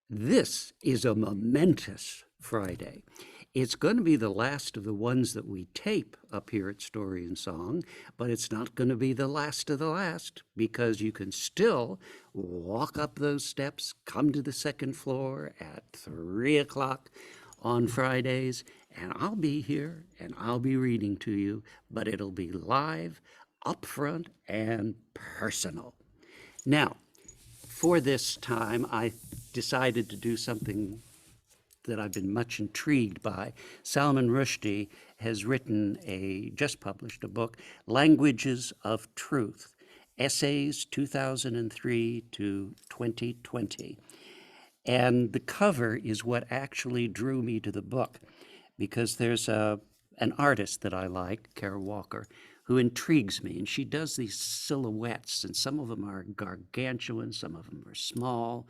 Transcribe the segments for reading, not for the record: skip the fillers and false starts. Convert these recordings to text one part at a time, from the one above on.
This is a momentous Friday. It's going to be the last of the ones that we tape up here at Story and Song, but it's not going to be the last of the last because you can still walk up those steps, come to the second floor at 3 o'clock on Fridays, and I'll be here and I'll be reading to you, but it'll be live, upfront, and personal. Now, for this time, I decided to do something that I've been much intrigued by. Salman Rushdie has just published a book, Languages of Truth, Essays 2003 to 2020. And the cover is what actually drew me to the book, because there's an artist that I like, Kara Walker, who intrigues me. And she does these silhouettes, and some of them are gargantuan, some of them are small,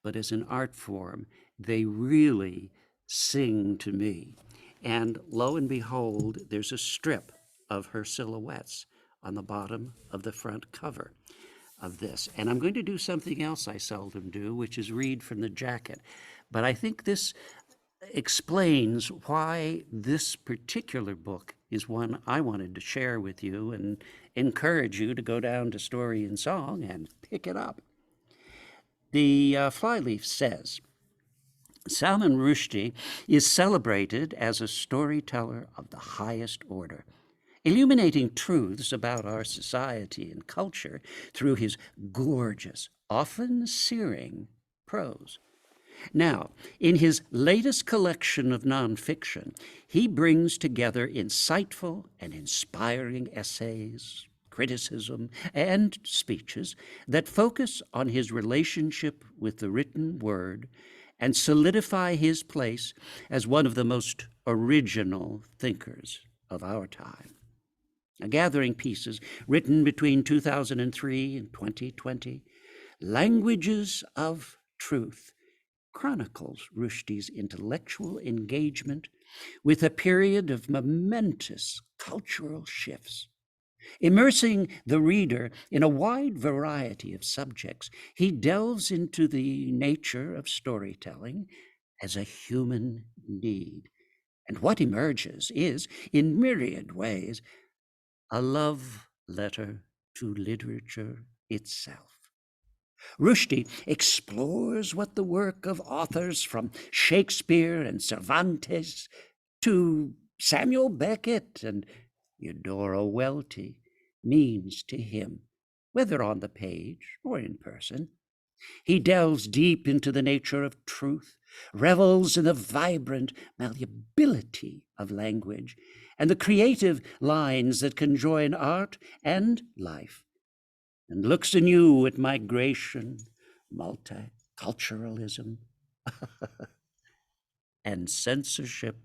but as an art form, they really sing to me. And lo and behold, there's a strip of her silhouettes on the bottom of the front cover of this. And I'm going to do something else I seldom do, which is read from the jacket. But I think this explains why this particular book is one I wanted to share with you and encourage you to go down to Story and Song and pick it up. The flyleaf says, Salman Rushdie is celebrated as a storyteller of the highest order, illuminating truths about our society and culture through his gorgeous, often searing prose. Now, in his latest collection of nonfiction, he brings together insightful and inspiring essays, criticism, and speeches that focus on his relationship with the written word and solidify his place as one of the most original thinkers of our time. Gathering pieces written between 2003 and 2020, Languages of Truth chronicles Rushdie's intellectual engagement with a period of momentous cultural shifts. Immersing the reader in a wide variety of subjects, he delves into the nature of storytelling as a human need. And what emerges is, in myriad ways, a love letter to literature itself. Rushdie explores what the work of authors from Shakespeare and Cervantes to Samuel Beckett and Eudora Welty means to him, whether on the page or in person. He delves deep into the nature of truth, revels in the vibrant malleability of language, and the creative lines that can join art and life, and looks anew at migration, multiculturalism, and censorship,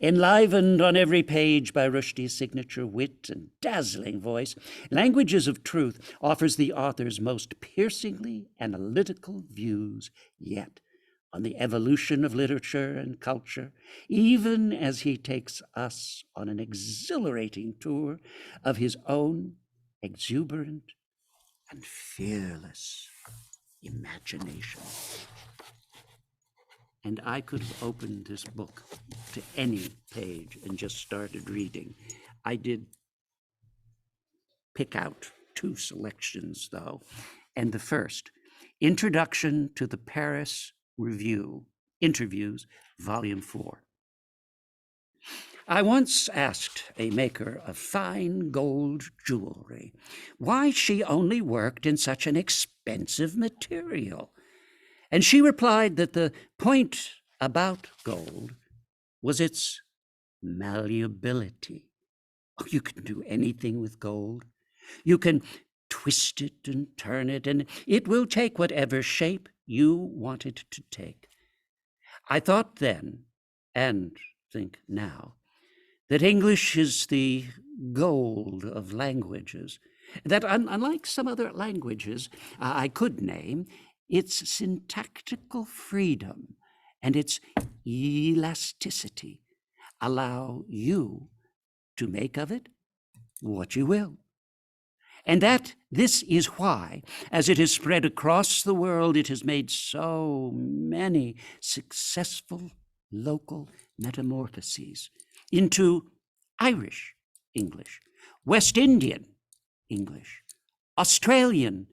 enlivened on every page by Rushdie's signature wit and dazzling voice. Languages of Truth offers the author's most piercingly analytical views yet on the evolution of literature and culture, even as he takes us on an exhilarating tour of his own exuberant and fearless imagination. And I could have opened this book to any page and just started reading. I did pick out two selections, though. And the first, Introduction to the Paris Review, Interviews, Volume 4. I once asked a maker of fine gold jewelry why she only worked in such an expensive material. And she replied that the point about gold was its malleability. Oh, you can do anything with gold. You can twist it and turn it, and it will take whatever shape you want it to take. I thought then, and think now, that English is the gold of languages, that unlike some other languages I could name, its syntactical freedom and its elasticity allow you to make of it what you will. And this is why, as it has spread across the world, it has made so many successful local metamorphoses into Irish English, West Indian English, Australian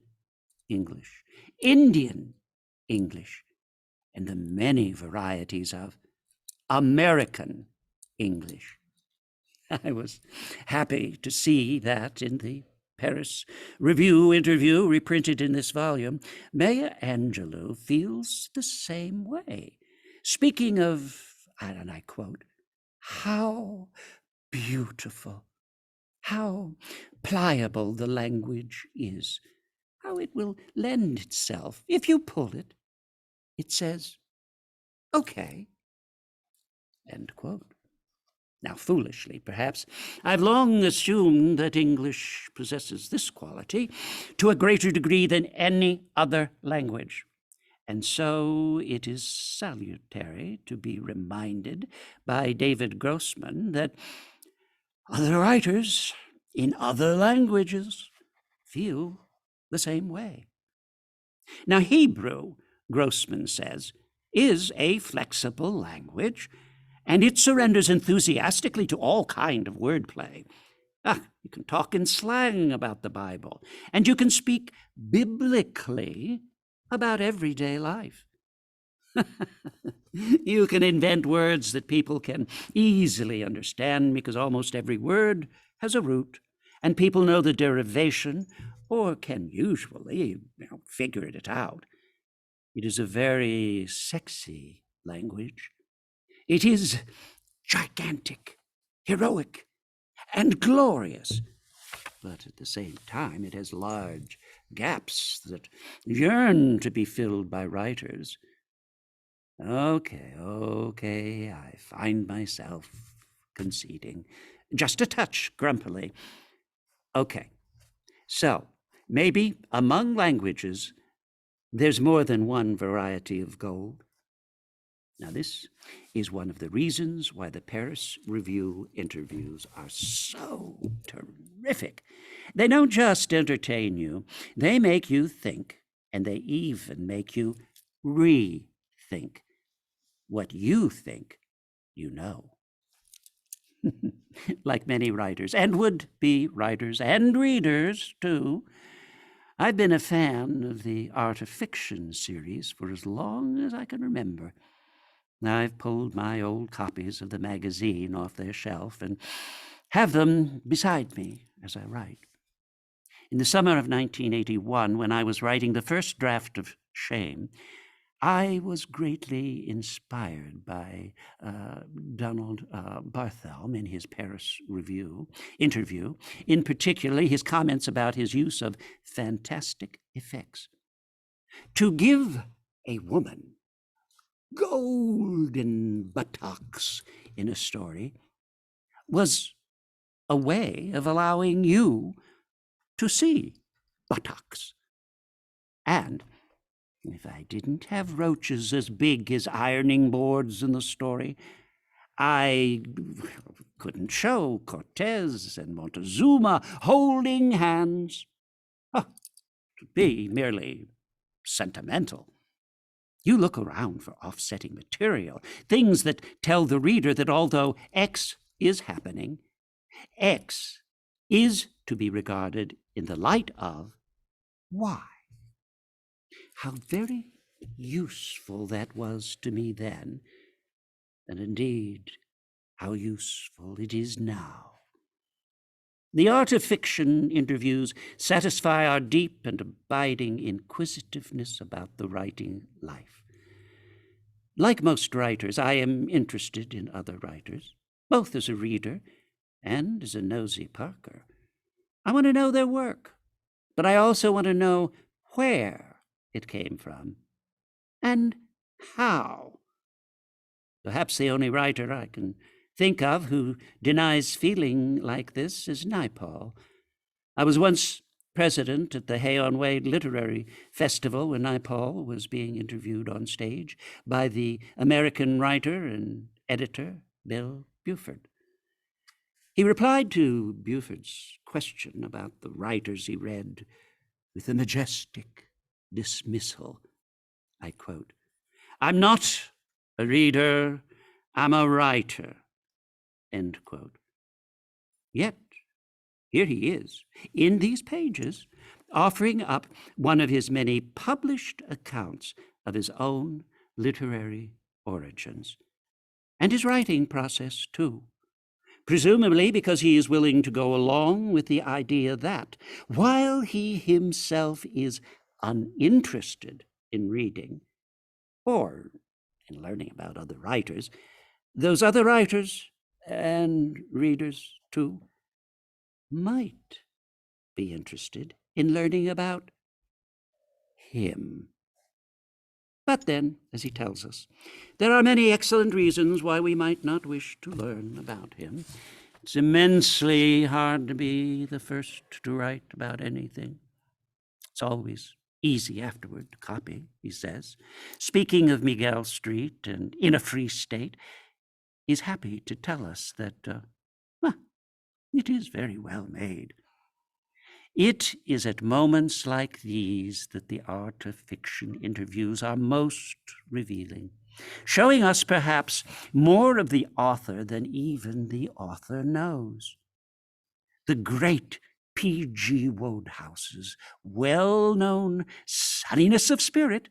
English, Indian English, and the many varieties of American English. I was happy to see that in the Paris Review interview reprinted in this volume, Maya Angelou feels the same way. Speaking of, and I quote, how beautiful, how pliable the language is, how it will lend itself, if you pull it, it says, okay, end quote. Now, foolishly, perhaps, I've long assumed that English possesses this quality to a greater degree than any other language. And so it is salutary to be reminded by David Grossman that other writers in other languages feel the same way. Now, Hebrew, Grossman says, is a flexible language, and it surrenders enthusiastically to all kind of wordplay. You can talk in slang about the Bible, and you can speak biblically about everyday life. You can invent words that people can easily understand because almost every word has a root, and people know the derivation or can usually figure it out. It is a very sexy language. It is gigantic, heroic, and glorious. But at the same time, it has large gaps that yearn to be filled by writers. Okay, I find myself conceding, just a touch grumpily. Okay, so maybe among languages, there's more than one variety of gold. Now, this is one of the reasons why the Paris Review interviews are so terrific. They don't just entertain you, they make you think, and they even make you rethink what you think you know. Like many writers, and would-be writers and readers, too, I've been a fan of the Art of Fiction series for as long as I can remember. I've pulled my old copies of the magazine off their shelf and have them beside me as I write. In the summer of 1981, when I was writing the first draft of Shame, I was greatly inspired by Donald Barthelme in his Paris Review interview, in particular his comments about his use of fantastic effects. To give a woman golden buttocks in a story was a way of allowing you to see buttocks. And if I didn't have roaches as big as ironing boards in the story, I couldn't show Kurtz and Montezuma holding hands. It would be merely sentimental. You look around for offsetting material, things that tell the reader that although X is happening, X is to be regarded in the light of Y. How very useful that was to me then, and indeed how useful it is now. The Art of Fiction interviews satisfy our deep and abiding inquisitiveness about the writing life. Like most writers, I am interested in other writers, both as a reader and as a nosy Parker. I want to know their work, but I also want to know where it came from and how. Perhaps the only writer I can think of who denies feeling like this is Naipaul. I was once president at the Hay-on-Wade Literary Festival when Naipaul was being interviewed on stage by the American writer and editor Bill Buford. He replied to Buford's question about the writers he read with a majestic dismissal. I quote, "I'm not a reader, I'm a writer," end quote. Yet, here he is, in these pages, offering up one of his many published accounts of his own literary origins, and his writing process, too. Presumably because he is willing to go along with the idea that, while he himself is uninterested in reading, or in learning about other writers, those other writers and readers, too, might be interested in learning about him. But then, as he tells us, there are many excellent reasons why we might not wish to learn about him. It's immensely hard to be the first to write about anything. It's always easy afterward to copy, he says. Speaking of Miguel Street and In a Free State, he's happy to tell us that, it is very well made. It is at moments like these that the art of fiction interviews are most revealing, showing us perhaps more of the author than even the author knows. The great P.G. Wodehouse's well-known sunniness of spirit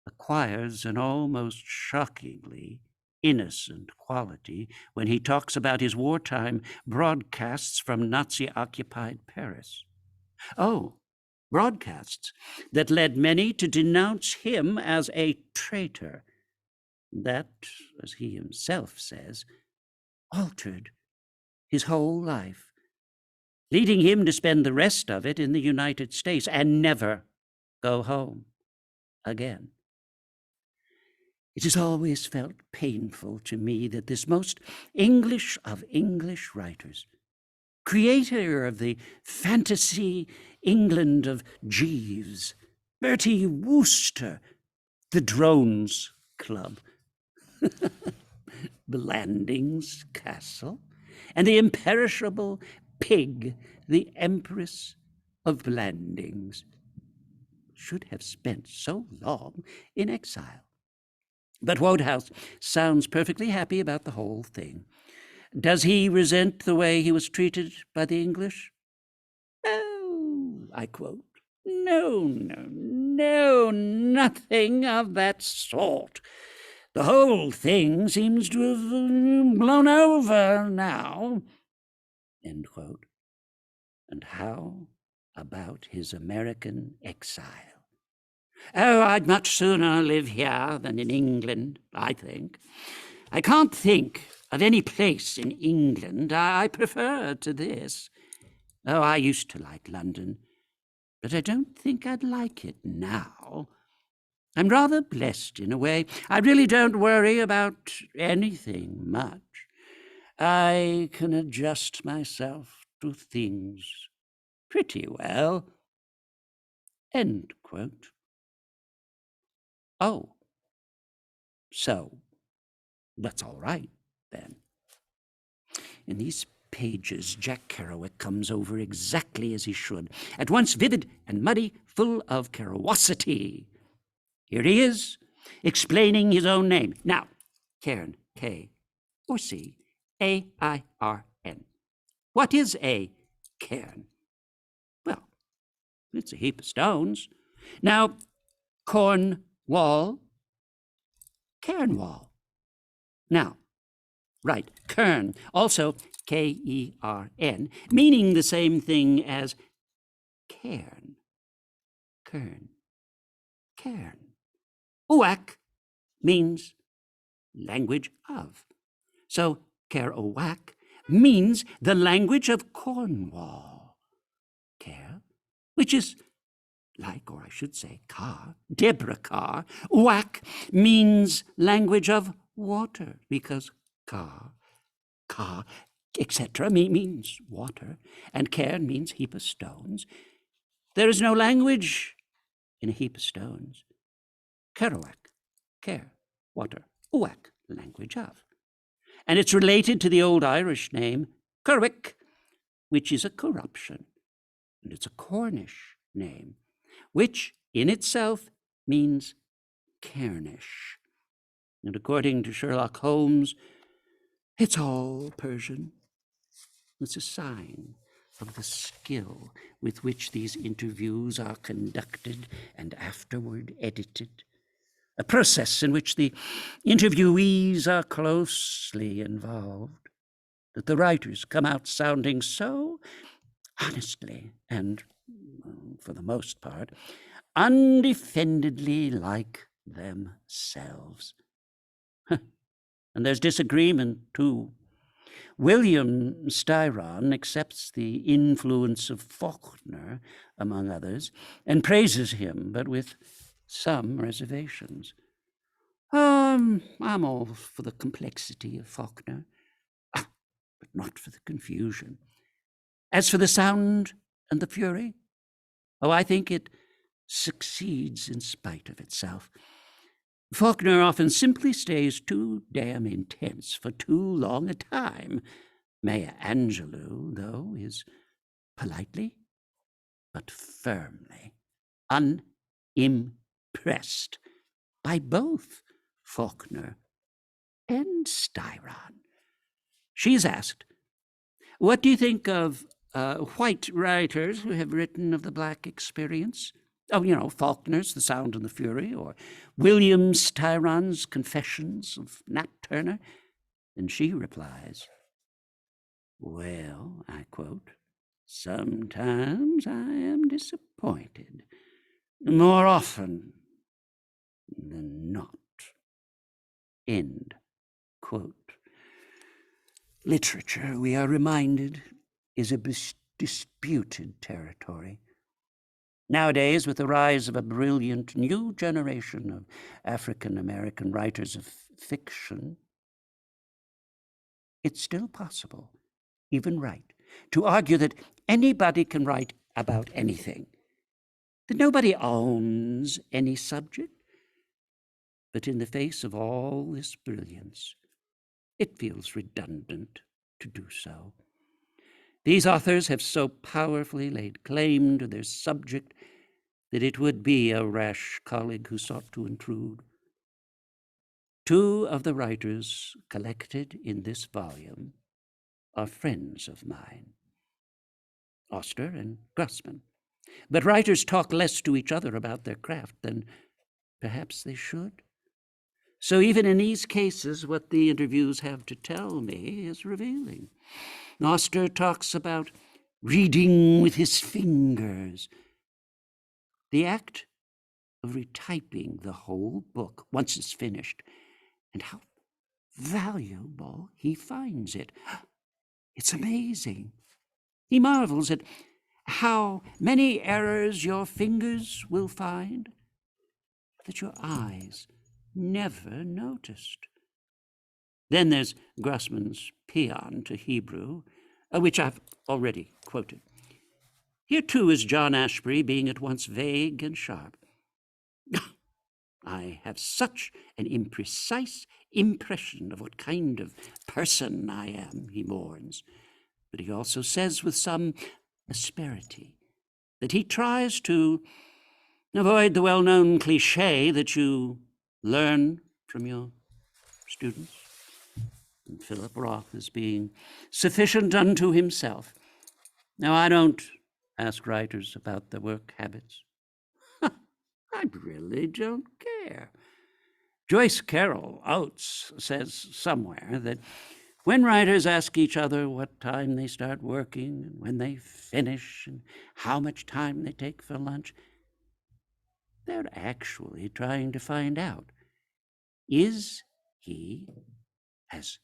acquires an almost shockingly innocent quality when he talks about his wartime broadcasts from Nazi-occupied Paris. Oh, broadcasts that led many to denounce him as a traitor. That, as he himself says, altered his whole life, leading him to spend the rest of it in the United States and never go home again. It has always felt painful to me that this most English of English writers, creator of the fantasy England of Jeeves, Bertie Wooster, the Drones Club, Blandings Castle, and the imperishable Pig, the Empress of Blandings, should have spent so long in exile. But Wodehouse sounds perfectly happy about the whole thing. Does he resent the way he was treated by the English? Oh, I quote, no, nothing of that sort. The whole thing seems to have blown over now, end quote. And how about his American exile? Oh, I'd much sooner live here than in England, I think. I can't think of any place in England I prefer to this. Oh, I used to like London, but I don't think I'd like it now. I'm rather blessed in a way. I really don't worry about anything much. I can adjust myself to things pretty well. End quote. Oh, so that's all right, then. In these pages, Jack Kerouac comes over exactly as he should, at once vivid and muddy, full of Kerouacity. Here he is, explaining his own name. Now, Cairn, K or C, A-I-R-N. What is a cairn? Well, it's a heap of stones. Now, Cornwall, Cairnwall. Now, right, Kern, also K-E-R-N, meaning the same thing as cairn. Kern, cairn. Uac means language of. So Kerouac means the language of Cornwall. Care, which is like, or I should say, Carr, Deborah Carr. Uac means language of water, because Carr, etc. means water, and cairn means heap of stones. There is no language in a heap of stones. Kerouac, care, water, uac, language of. And it's related to the old Irish name Kerwick, which is a corruption, and it's a Cornish name, which in itself means Cairnish. And according to Sherlock Holmes, it's all Persian. It's a sign of the skill with which these interviews are conducted and afterward edited, a process in which the interviewees are closely involved, that the writers come out sounding so honestly and, for the most part, undefendedly like themselves. And there's disagreement, too. William Styron accepts the influence of Faulkner, among others, and praises him, but with some reservations. I'm all for the complexity of Faulkner, but not for the confusion. As for the sound and the fury, I think it succeeds in spite of itself. Faulkner often simply stays too damn intense for too long a time. Maya Angelou, though, is politely but firmly unimpressed by both Faulkner and Styron. She's asked, "What do you think of white writers who have written of the black experience? Oh, Faulkner's The Sound and the Fury, or William Styron's Confessions of Nat Turner?" And she replies, "Well," I quote, "sometimes I am disappointed, more often than not." End quote. Literature, we are reminded, is a disputed territory. Nowadays, with the rise of a brilliant new generation of African-American writers of fiction, it's still possible, even right, to argue that anybody can write about anything, that nobody owns any subject. But in the face of all this brilliance, it feels redundant to do so. These authors have so powerfully laid claim to their subject that it would be a rash colleague who sought to intrude. Two of the writers collected in this volume are friends of mine, Auster and Grossman. But writers talk less to each other about their craft than perhaps they should. So even in these cases, what the interviews have to tell me is revealing. Auster talks about reading with his fingers, the act of retyping the whole book once it's finished, and how valuable he finds it. It's amazing. He marvels at how many errors your fingers will find that your eyes never noticed. Then there's Grossman's Paean to Hebrew, which I've already quoted. Here, too, is John Ashbery being at once vague and sharp. "I have such an imprecise impression of what kind of person I am," he mourns. But he also says with some asperity that he tries to avoid the well-known cliché that you learn from your students. And Philip Roth is being sufficient unto himself. Now, I don't ask writers about their work habits. I really don't care. Joyce Carol Oates says somewhere that when writers ask each other what time they start working and when they finish and how much time they take for lunch, they're actually trying to find out, is he as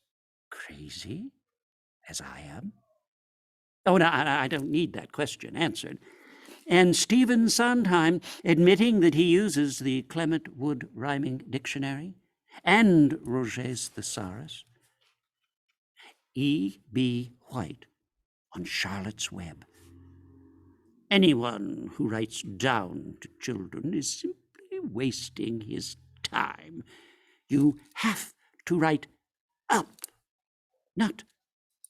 crazy as I am? Oh, no, I don't need that question answered. And Stephen Sondheim, admitting that he uses the Clement Wood Rhyming Dictionary and Roget's Thesaurus. E.B. White on Charlotte's Web. Anyone who writes down to children is simply wasting his time. You have to write up, not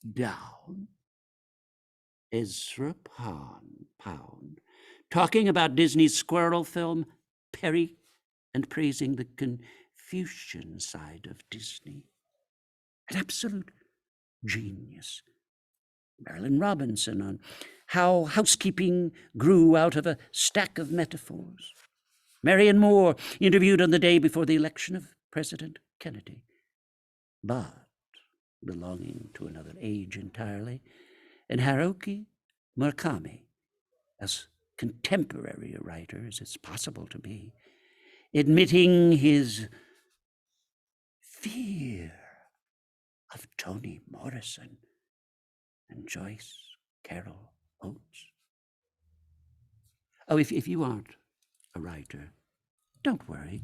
down. Ezra Pound, talking about Disney's squirrel film, Perry, and praising the Confucian side of Disney. An absolute genius. Marilyn Robinson on how housekeeping grew out of a stack of metaphors. Marianne Moore interviewed on the day before the election of President Kennedy. But belonging to another age entirely, and Haruki Murakami, as contemporary a writer as it's possible to be, admitting his fear of Toni Morrison and Joyce Carol Oates. Oh, if you aren't a writer, don't worry.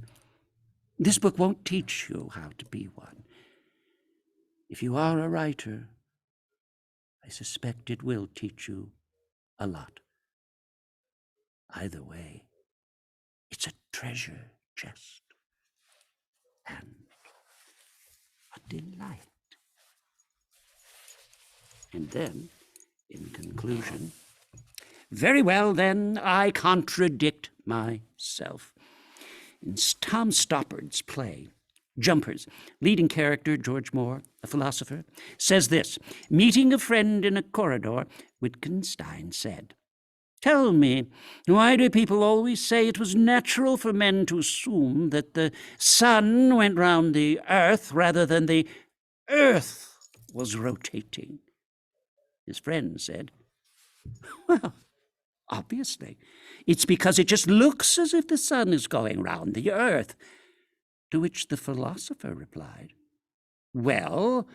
This book won't teach you how to be one. If you are a writer, I suspect it will teach you a lot. Either way, it's a treasure chest and a delight. And then, in conclusion, very well, then, I contradict myself. In Tom Stoppard's play, Jumpers, leading character, George Moore, a philosopher, says this: meeting a friend in a corridor, Wittgenstein said, "Tell me, why do people always say it was natural for men to assume that the sun went round the earth rather than the earth was rotating?" His friend said, "Well, obviously, it's because it just looks as if the sun is going round the earth." To which the philosopher replied, "Well,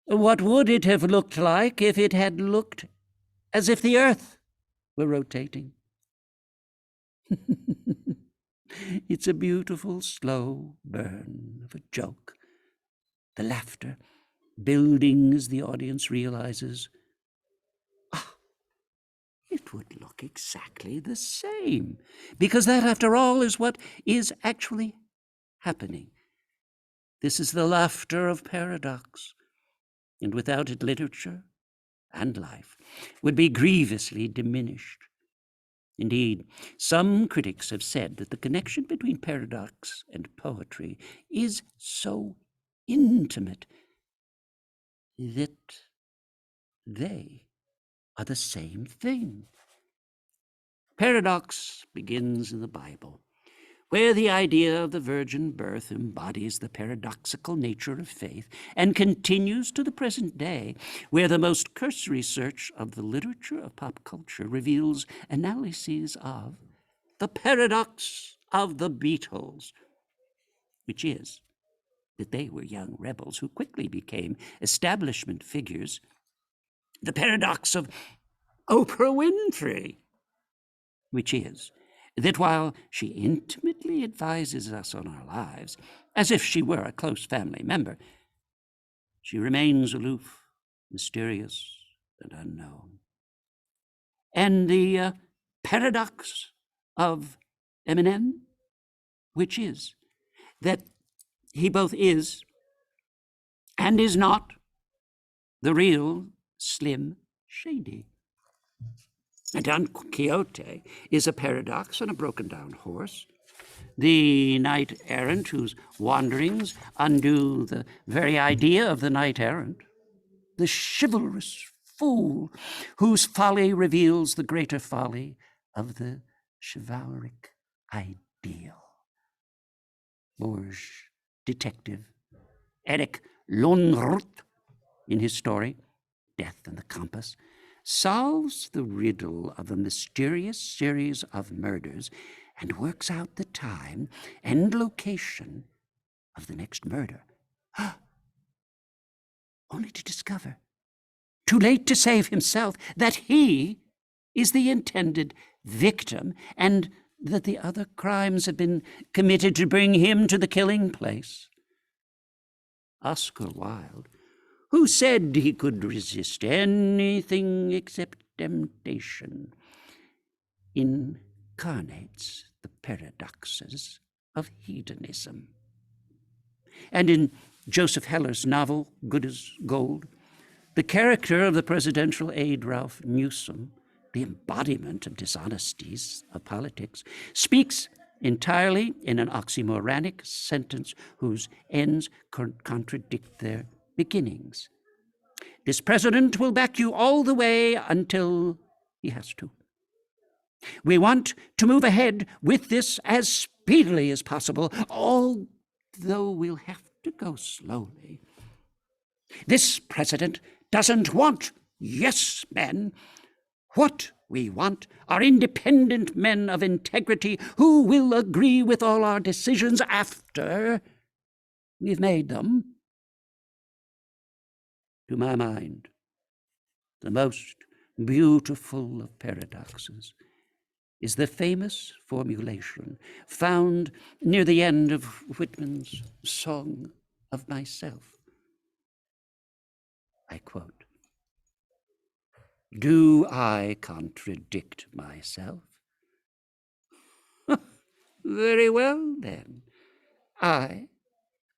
what would it have looked like if it had looked as if the earth were rotating?" It's a beautiful, slow burn of a joke. The laughter building as the audience realizes, it would look exactly the same, because that, after all, is what is actually happening. This is the laughter of paradox, and without it literature and life would be grievously diminished. Indeed, some critics have said that the connection between paradox and poetry is so intimate that they are the same thing. Paradox begins in the Bible, where the idea of the virgin birth embodies the paradoxical nature of faith, and continues to the present day, where the most cursory search of the literature of pop culture reveals analyses of the paradox of the Beatles, which is that they were young rebels who quickly became establishment figures, the paradox of Oprah Winfrey, which is that while she intimately advises us on our lives, as if she were a close family member, she remains aloof, mysterious, and unknown. And the paradox of Eminem, which is that he both is and is not the real Slim Shady. And Don Quixote is a paradox on a broken-down horse, the knight-errant whose wanderings undo the very idea of the knight-errant, the chivalrous fool whose folly reveals the greater folly of the chivalric ideal. Bourges detective Eric Lohnrut, in his story, Death and the Compass, solves the riddle of a mysterious series of murders and works out the time and location of the next murder, only to discover, too late to save himself, that he is the intended victim and that the other crimes have been committed to bring him to the killing place. Oscar Wilde, who said he could resist anything except temptation, incarnates the paradoxes of hedonism. And in Joseph Heller's novel, Good as Gold, The character of the presidential aide, Ralph Newsom, the embodiment of dishonesties of politics, speaks entirely in an oxymoronic sentence whose ends contradict their beginnings. This president will back you all the way until he has to. We want to move ahead with this as speedily as possible, although we'll have to go slowly. This president doesn't want yes men. What we want are independent men of integrity who will agree with all our decisions after we've made them. To my mind, the most beautiful of paradoxes is the famous formulation found near the end of Whitman's Song of Myself. I quote, "Do I contradict myself? Very well, then. I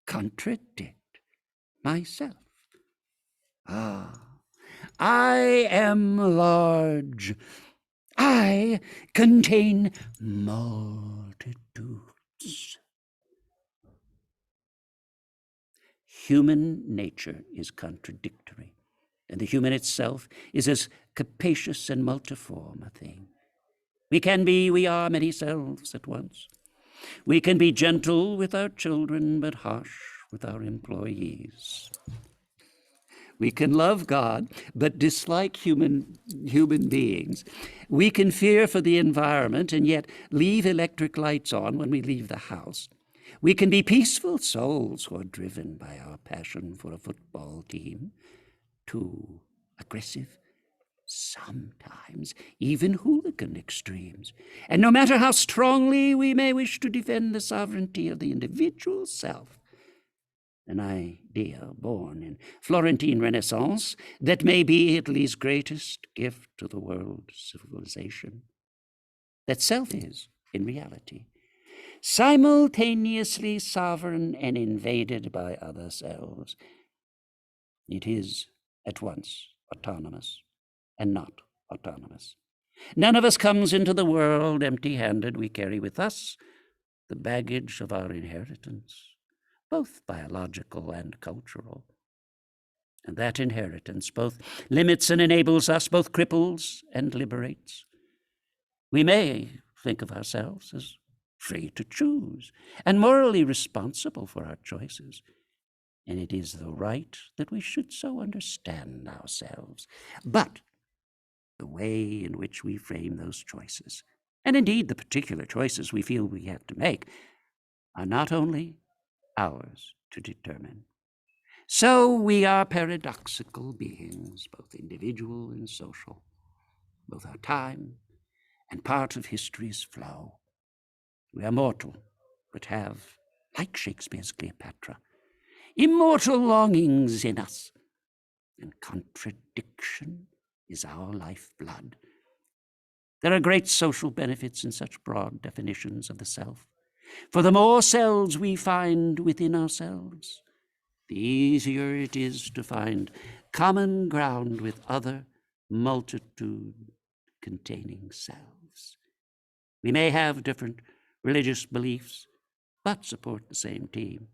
contradict myself. I am large. I contain multitudes." Human nature is contradictory, and the human itself is as capacious and multiform a thing. We are many selves at once. We can be gentle with our children, but harsh with our employees. We can love God, but dislike human beings. We can fear for the environment and yet leave electric lights on when we leave the house. We can be peaceful souls who are driven by our passion for a football team, too aggressive, sometimes even hooligan extremes. And no matter how strongly we may wish to defend the sovereignty of the individual self, an idea born in Florentine Renaissance that may be Italy's greatest gift to the world civilization, that self is, in reality, simultaneously sovereign and invaded by other selves. It is at once autonomous and not autonomous. None of us comes into the world empty-handed. We carry with us the baggage of our inheritance, both biological and cultural. And that inheritance both limits and enables us, both cripples and liberates. We may think of ourselves as free to choose and morally responsible for our choices. And it is the right that we should so understand ourselves. But the way in which we frame those choices, and indeed the particular choices we feel we have to make, are not only ours to determine. So we are paradoxical beings, both individual and social. Both our time and part of history's flow. We are mortal, but have, like Shakespeare's Cleopatra, immortal longings in us, and contradiction is our lifeblood. There are great social benefits in such broad definitions of the self. For the more selves we find within ourselves, the easier it is to find common ground with other multitude-containing selves. We may have different religious beliefs, but support the same team.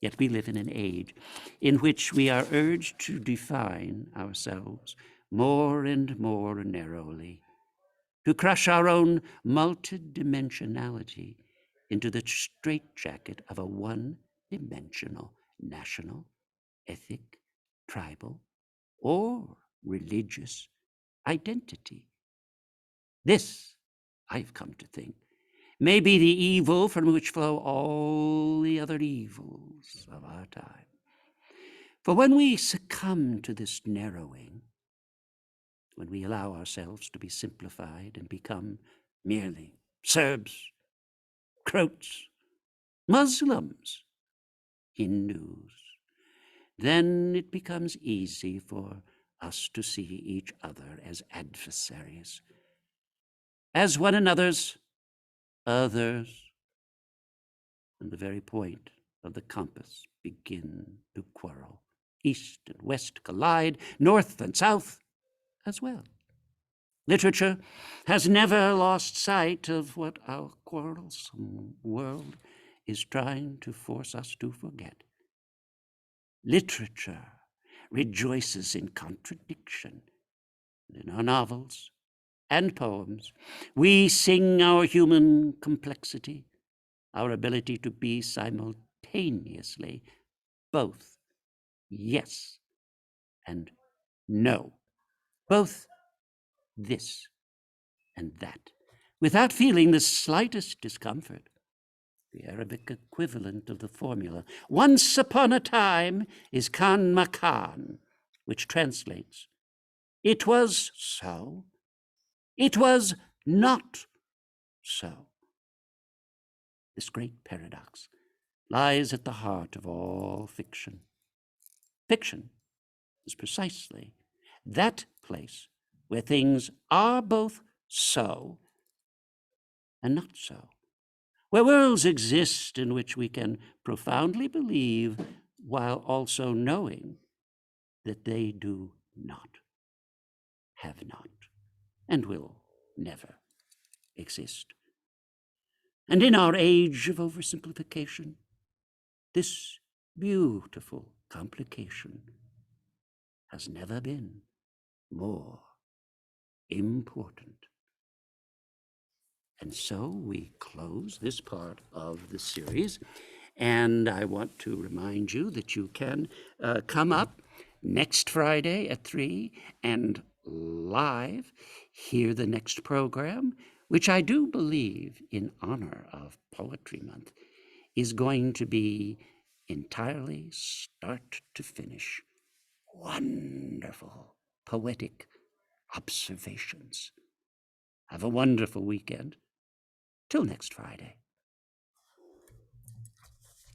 Yet we live in an age in which we are urged to define ourselves more and more narrowly, to crush our own multidimensionality into the straitjacket of a one-dimensional national, ethnic, tribal, or religious identity. This, I've come to think, may be the evil from which flow all the other evils of our time. For when we succumb to this narrowing, when we allow ourselves to be simplified and become merely Serbs, Kurtz, Muslims, Hindus, then it becomes easy for us to see each other as adversaries, as one another's others, and the very point of the compass begin to quarrel. East and West collide, North and South as well. Literature has never lost sight of what our quarrelsome world is trying to force us to forget. Literature rejoices in contradiction. In our novels and poems, we sing our human complexity, our ability to be simultaneously both yes and no, both this and that, without feeling the slightest discomfort. The Arabic equivalent of the formula, once upon a time, is kan makan, which translates, it was so, it was not so. This great paradox lies at the heart of all fiction. Fiction is precisely that place where things are both so and not so, where worlds exist in which we can profoundly believe while also knowing that they do not, have not, and will never exist. And in our age of oversimplification, this beautiful complication has never been more important. And so we close this part of the series, and I want to remind you that you can come up next Friday at 3 and live hear the next program, which I do believe, in honor of Poetry Month, is going to be entirely start to finish wonderful poetic observations. Have a wonderful weekend. Till next Friday.